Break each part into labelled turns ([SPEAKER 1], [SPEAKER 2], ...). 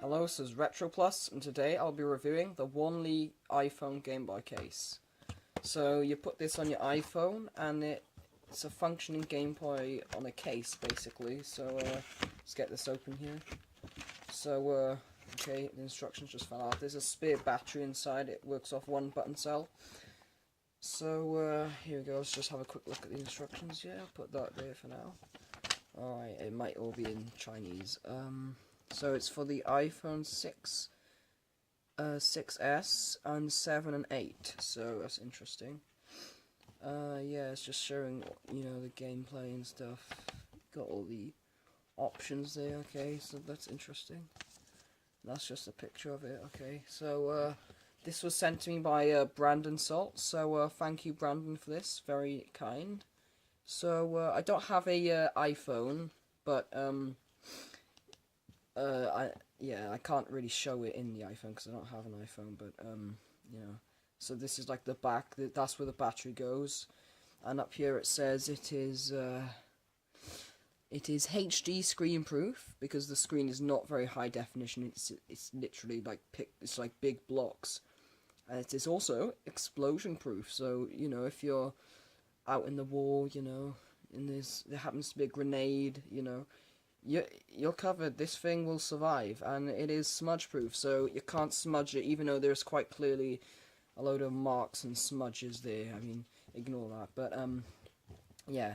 [SPEAKER 1] Hello, this is Retro Plus, and today I'll be reviewing the Wanley iPhone Game Boy case. So you put this on your iPhone, and it's a functioning Game Boy on a case, basically. So let's get this open here. So okay, the instructions just fell out. There's a spare battery inside. It works off one button cell. So here we go. Let's just have a quick look at the instructions. Yeah, I'll put that there for now. Alright, it might all be in Chinese. So it's for the iPhone 6, 6S, and 7 and 8. So that's interesting. Yeah, it's just showing, the gameplay and stuff. Got all the options there. Okay, so that's interesting. That's just a picture of it. Okay, so this was sent to me by Brandon Salt. So thank you, Brandon, for this. Very kind. So I don't have a iPhone, but I can't really show it in the iPhone because I don't have an iPhone, but so this is like the back, that's where the battery goes, and up here it says it is HD screen proof because the screen is not very high definition. It's literally like it's like big blocks, and it is also explosion proof. So if you're out in the war, and there happens to be a grenade, you're covered. This thing will survive, and it is smudge proof, so you can't smudge it, even though there's quite clearly a load of marks and smudges there. I mean, ignore that, but yeah,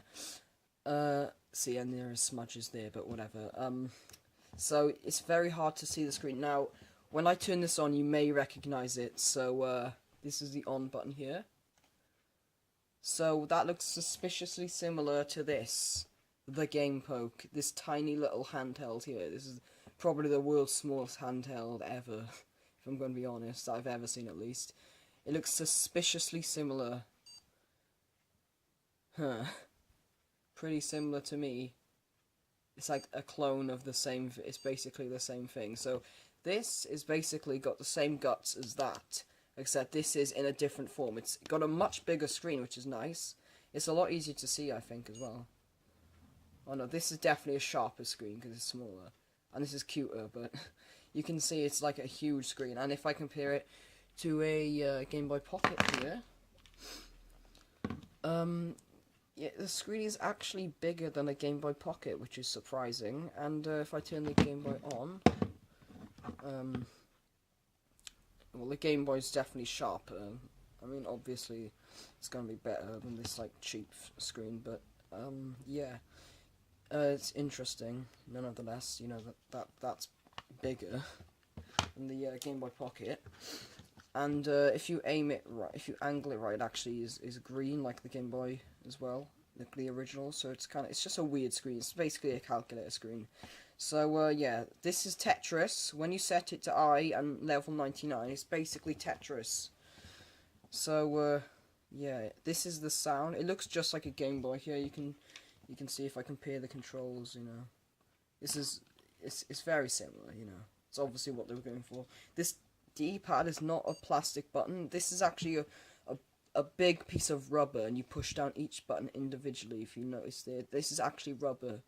[SPEAKER 1] see, and there are smudges there, but whatever. So it's very hard to see the screen. Now, when I turn this on, you may recognize it. So this is the on button here. So that looks suspiciously similar to this, the Game Poke, this tiny little handheld here. This is probably the world's smallest handheld ever, if I'm going to be honest, that I've ever seen at least. It looks suspiciously similar. Huh. Pretty similar to me. It's like a clone of the same, it's basically the same thing. So this is basically got the same guts as that, except this is in a different form. It's got a much bigger screen, which is nice. It's a lot easier to see, I think, as well. Oh no, this is definitely a sharper screen because it's smaller. And this is cuter, but you can see it's like a huge screen. And if I compare it to a Game Boy Pocket here, yeah, the screen is actually bigger than a Game Boy Pocket, which is surprising. And if I turn the Game Boy on, well, the Game Boy is definitely sharper. I mean, obviously, it's going to be better than this, like, cheap screen, but, yeah. It's interesting, nonetheless, that's bigger than the Game Boy Pocket. And if you aim it right, if you angle it right, it actually is green, like the Game Boy as well, like the original, so it's just a weird screen. It's basically a calculator screen. So, yeah, this is Tetris. When you set it to I and level 99, it's basically Tetris. So, yeah, this is the sound. It looks just like a Game Boy here. You can see if I compare the controls, it's very similar, It's obviously what they were going for. This D-pad is not a plastic button. This is actually a big piece of rubber, and you push down each button individually, if you notice there. This is actually rubber.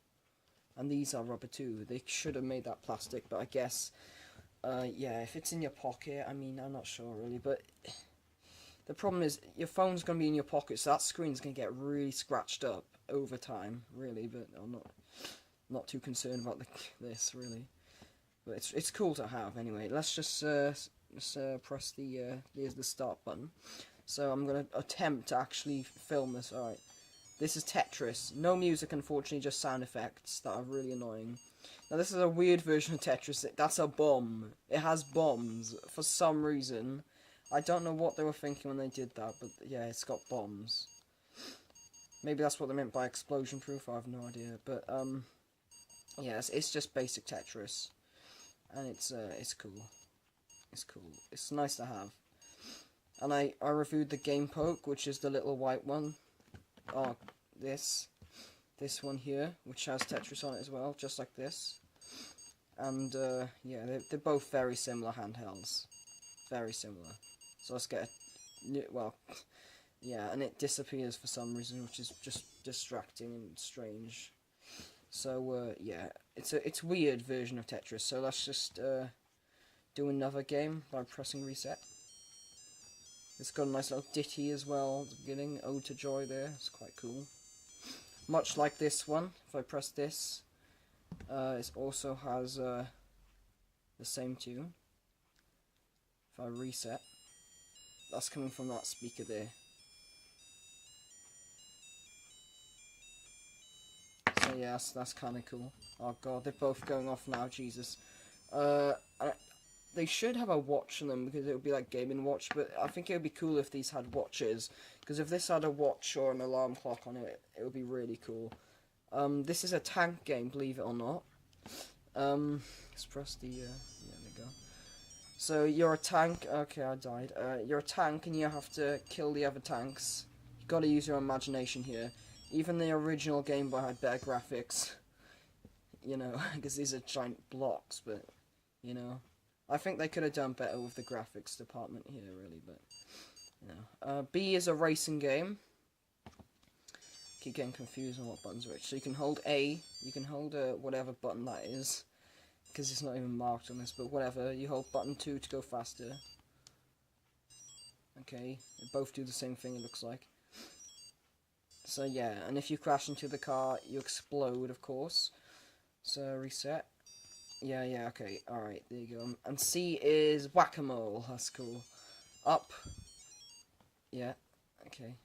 [SPEAKER 1] And these are rubber too. They should have made that plastic, but I guess, yeah, if it's in your pocket, I mean, I'm not sure really, but the problem is your phone's going to be in your pocket, so that screen's going to get really scratched up over time, really, but I'm not too concerned about this, really. But it's cool to have, anyway. Let's just press there's the start button. So I'm going to attempt to actually film this. Alright. This is Tetris. No music, unfortunately, just sound effects that are really annoying. Now, this is a weird version of Tetris. That's a bomb. It has bombs for some reason. I don't know what they were thinking when they did that, but yeah, it's got bombs. Maybe that's what they meant by explosion proof. I have no idea. But yeah, it's just basic Tetris, and it's cool. It's cool. It's nice to have. And I reviewed the Game Poke, which is the little white one. Oh, this one here, which has Tetris on it as well, just like this. And yeah, they're both very similar handhelds, very similar. So let's get well, yeah, and it disappears for some reason, which is just distracting and strange. So yeah, it's a weird version of Tetris. So let's just do another game by pressing reset. It's got a nice little ditty as well at the beginning, Ode to Joy there, it's quite cool. Much like this one, if I press this, it also has the same tune. If I reset, that's coming from that speaker there. So yeah, that's kind of cool. Oh god, they're both going off now, Jesus. They should have a watch on them because it would be like Game & Watch, but I think it would be cool if these had watches. Because if this had a watch or an alarm clock on it, it would be really cool. This is a tank game, believe it or not. Let's press the, there we go. So you're a tank, okay, I died. You're a tank and you have to kill the other tanks. You've got to use your imagination here. Even the original Game Boy had better graphics. You know, because these are giant blocks, but, you know. I think they could have done better with the graphics department here, really, but, you know. B is a racing game. Keep getting confused on what buttons are which. So you can hold A, you can hold whatever button that is, because it's not even marked on this, but whatever. You hold button 2 to go faster. Okay, they both do the same thing, it looks like. So yeah, and if you crash into the car, you explode, of course. So reset. Yeah, okay, alright, there you go. And C is whack-a-mole, that's cool. Up. Yeah, okay.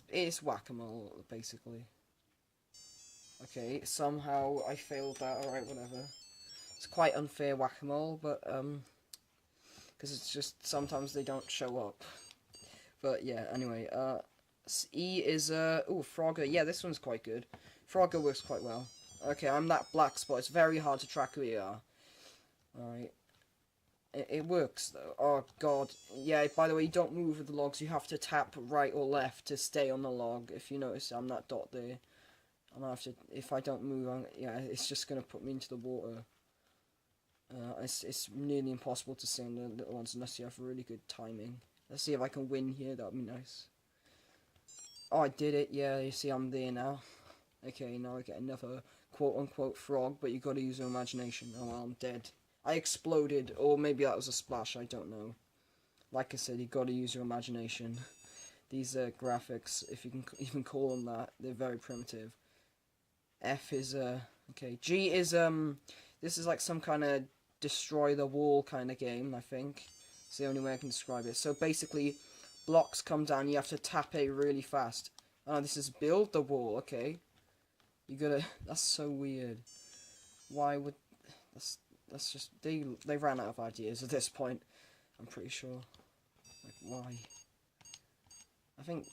[SPEAKER 1] It's whack-a-mole, basically. Okay, somehow I failed that, alright, whatever. It's quite unfair whack-a-mole, but, because it's just, sometimes they don't show up. But, yeah, anyway, E is, Frogger. Yeah, this one's quite good. Frogger works quite well. Okay, I'm that black spot. It's very hard to track who you are. Alright. It works, though. Oh, God. Yeah, by the way, you don't move with the logs. You have to tap right or left to stay on the log. If you notice, I'm that dot there. I'm gonna have to, if I don't move, yeah, it's just going to put me into the water. It's nearly impossible to stay on the little ones unless you have really good timing. Let's see if I can win here. That would be nice. Oh, I did it. Yeah, you see, I'm there now. Okay, now I get another quote-unquote frog, but you got to use your imagination. Oh, well, I'm dead. I exploded, or maybe that was a splash, I don't know. Like I said, you got to use your imagination. These graphics, if you can even call them that, they're very primitive. F is, okay, G is, this is like some kind of destroy the wall kind of game, I think. It's the only way I can describe it. So basically, blocks come down, you have to tap A really fast. Oh, this is build the wall, okay. You gotta, that's so weird. Why would, that's just, they ran out of ideas at this point, I'm pretty sure. Like, why? I think,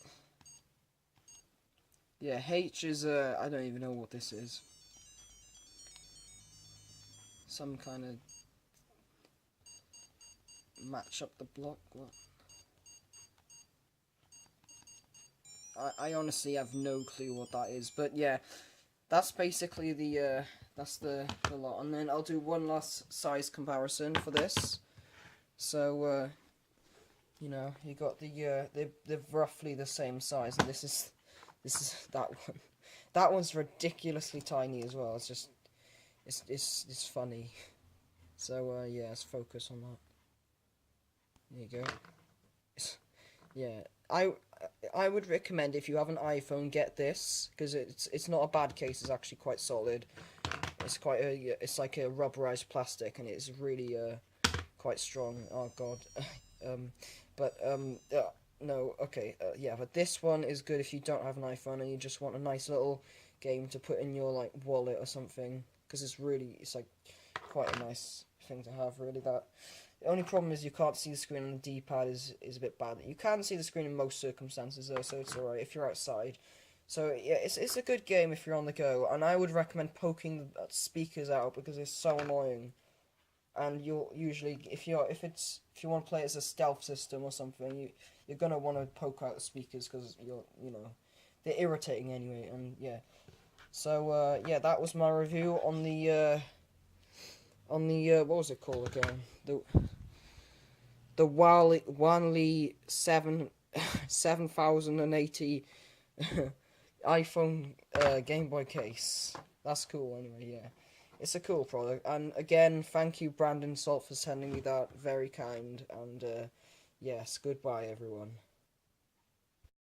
[SPEAKER 1] yeah, H is, I don't even know what this is. Some kind of match up the block, what? I honestly have no clue what that is, but yeah, that's basically the lot. And then I'll do one last size comparison for this. So, you know, you got the, they're roughly the same size, and this is that one. That one's ridiculously tiny as well. It's just, it's funny. So, yeah, let's focus on that. There you go. Yeah, I would recommend, if you have an iPhone, get this, because it's not a bad case. It's actually quite solid. It's quite it's like a rubberized plastic, and it's really quite strong. Oh god. No, okay, yeah, but this one is good if you don't have an iPhone and you just want a nice little game to put in your like wallet or something, because it's like quite a nice thing to have, really. That the only problem is you can't see the screen on the D-pad is a bit bad. You can see the screen in most circumstances though, so it's alright if you're outside. So yeah, it's a good game if you're on the go, and I would recommend poking the speakers out because it's so annoying. And you'll usually, if you want to play it as a stealth system or something, you're gonna want to poke out the speakers because you know they're irritating anyway. And yeah, so yeah, that was my review on the what was it called again? The Wanley 7080 iPhone Game Boy case. That's cool anyway, yeah. It's a cool product, and again, thank you, Brandon Salt, for sending me that. Very kind, and yes, goodbye, everyone.